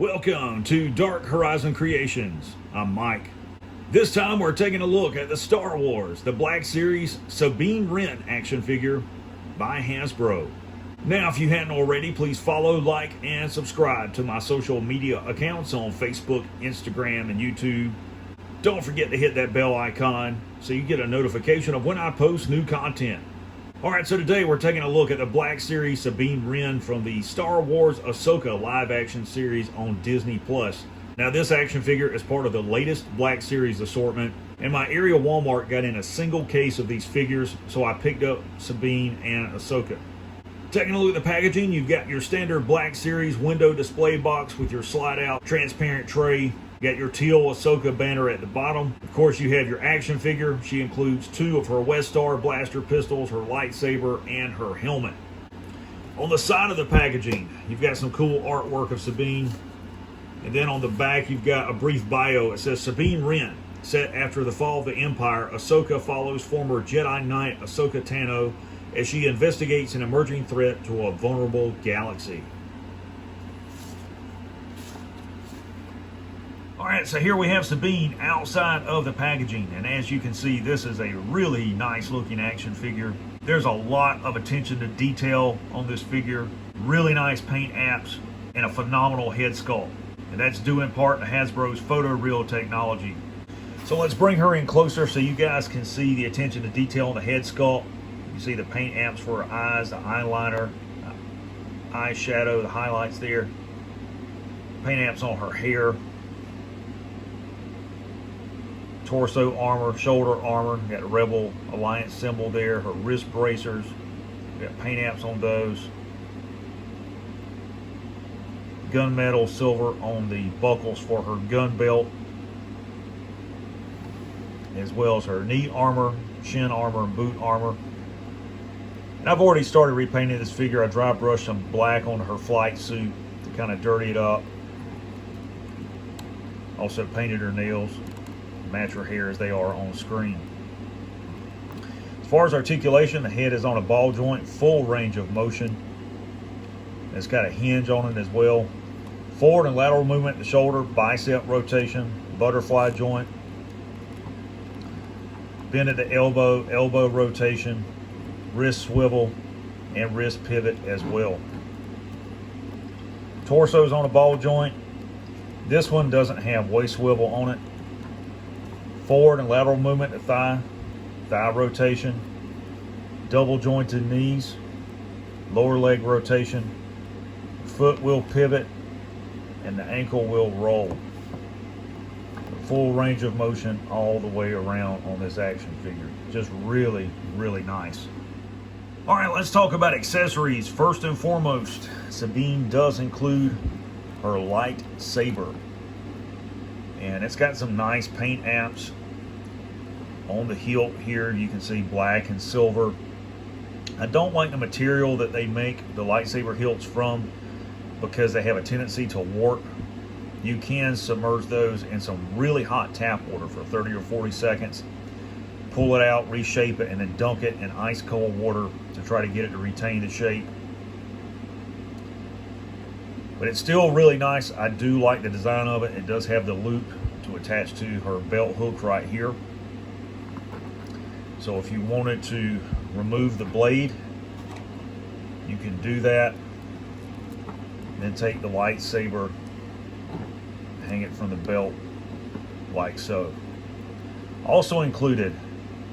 Welcome to Dark Horizon Creations. I'm Mike. This time we're taking a look at the Star Wars, the Black Series Sabine Wren action figure by Hasbro. Now, if you hadn't already, please follow, like, and subscribe to my social media accounts on Facebook, Instagram, and YouTube. Don't forget to hit that bell icon so you get a notification of when I post new content. Alright, so today we're taking a look at the Black Series Sabine Wren from the Star Wars Ahsoka live action series on Disney+. Now, this action figure is part of the latest Black Series assortment, and my area Walmart got in a single case of these figures, so I picked up Sabine and Ahsoka. Taking a look at the packaging, you've got your standard Black Series window display box with your slide-out transparent tray. You got your teal Ahsoka banner at the bottom. Of course, you have your action figure. She includes 2 of her Westar blaster pistols, her lightsaber, and her helmet. On the side of the packaging, you've got some cool artwork of Sabine. And then on the back, you've got a brief bio. It says, Sabine Wren, set after the fall of the Empire, Ahsoka follows former Jedi Knight Ahsoka Tano as she investigates an emerging threat to a vulnerable galaxy. Alright, so here we have Sabine outside of the packaging, and as you can see, this is a really nice looking action figure. There's a lot of attention to detail on this figure, really nice paint apps, and a phenomenal head sculpt. And that's due in part to Hasbro's photoreal technology. So let's bring her in closer so you guys can see the attention to detail on the head sculpt. You see the paint apps for her eyes, the eyeliner, eyeshadow, the highlights there. Paint apps on her hair. Torso armor, shoulder armor, got a Rebel Alliance symbol there, her wrist bracers, got paint apps on those. Gunmetal silver on the buckles for her gun belt, as well as her knee armor, shin armor, and boot armor. And I've already started repainting this figure. I dry brushed some black on her flight suit to kind of dirty it up. Also painted her nails, match her hair as they are on screen. As far as articulation, the head is on a ball joint, full range of motion. It's got a hinge on it as well. Forward and lateral movement at the shoulder, bicep rotation, butterfly joint. Bend at the elbow, elbow rotation, wrist swivel, and wrist pivot as well. Torso's on a ball joint. This one doesn't have waist swivel on it. Forward and lateral movement at thigh, thigh rotation, double jointed knees, lower leg rotation, foot will pivot, and the ankle will roll. Full range of motion all the way around on this action figure. Just really, really nice. All right, let's talk about accessories. First and foremost, Sabine does include her lightsaber. And it's got some nice paint apps. On the hilt here, you can see black and silver. I don't like the material that they make the lightsaber hilts from because they have a tendency to warp. You can submerge those in some really hot tap water for 30 or 40 seconds. Pull it out, reshape it, and then dunk it in ice cold water to try to get it to retain the shape. But it's still really nice. I do like the design of it. It does have the loop to attach to her belt hook right here. So if you wanted to remove the blade, you can do that. Then take the lightsaber, hang it from the belt like so. Also included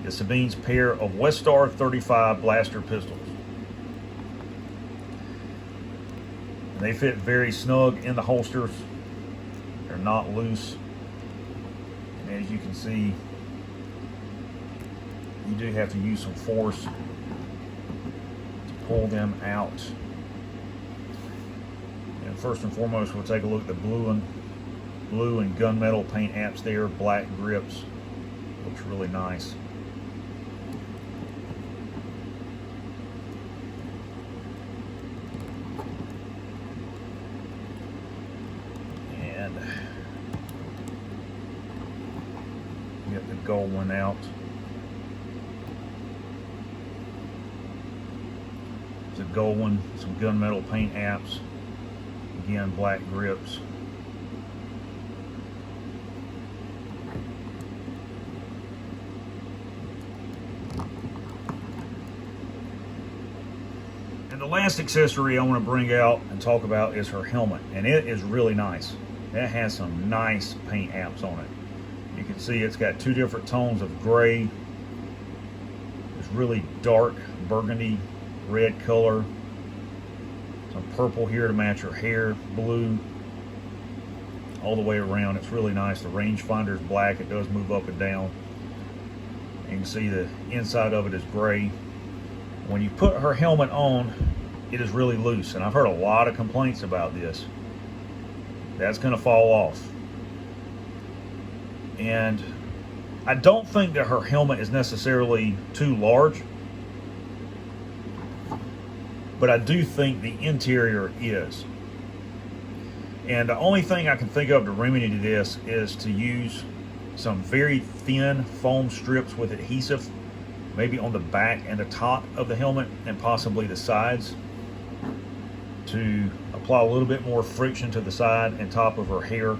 is Sabine's pair of Westar 35 blaster pistols. And they fit very snug in the holsters. They're not loose. And as you can see, you do have to use some force to pull them out. And first and foremost, we'll take a look at the blue and gunmetal paint apps there, black grips. Looks really nice. And get the gold one out. It's a gold one, some gunmetal paint apps. Again, black grips. And the last accessory I want to bring out and talk about is her helmet, and it is really nice. It has some nice paint apps on it. You can see it's got two different tones of gray. It's really dark burgundy red color. Some purple here to match her hair, blue all the way around. It's really nice. The rangefinder is black. It does move up and down. You can see the inside of it is gray. When you put her helmet on, it is really loose, and I've heard a lot of complaints about this. That's going to fall off. And I don't think that her helmet is necessarily too large, but I do think the interior is. And the only thing I can think of to remedy this is to use some very thin foam strips with adhesive, maybe on the back and the top of the helmet and possibly the sides, to apply a little bit more friction to the side and top of her hair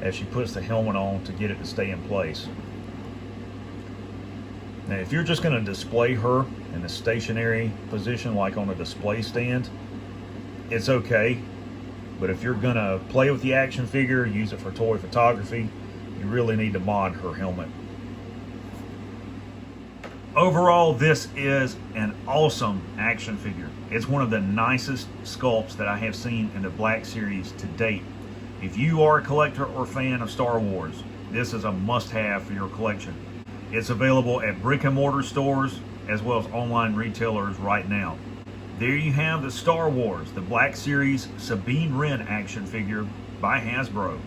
as she puts the helmet on to get it to stay in place. Now, if you're just going to display her in a stationary position like on a display stand, it's okay. But if you're going to play with the action figure, use it for toy photography, you really need to mod her helmet. Overall, this is an awesome action figure. It's one of the nicest sculpts that I have seen in the Black Series to date. If you are a collector or fan of Star Wars, this is a must-have for your collection. It's available at brick and mortar stores as well as online retailers right now. There you have the Star Wars, the Black Series Sabine Wren action figure by Hasbro.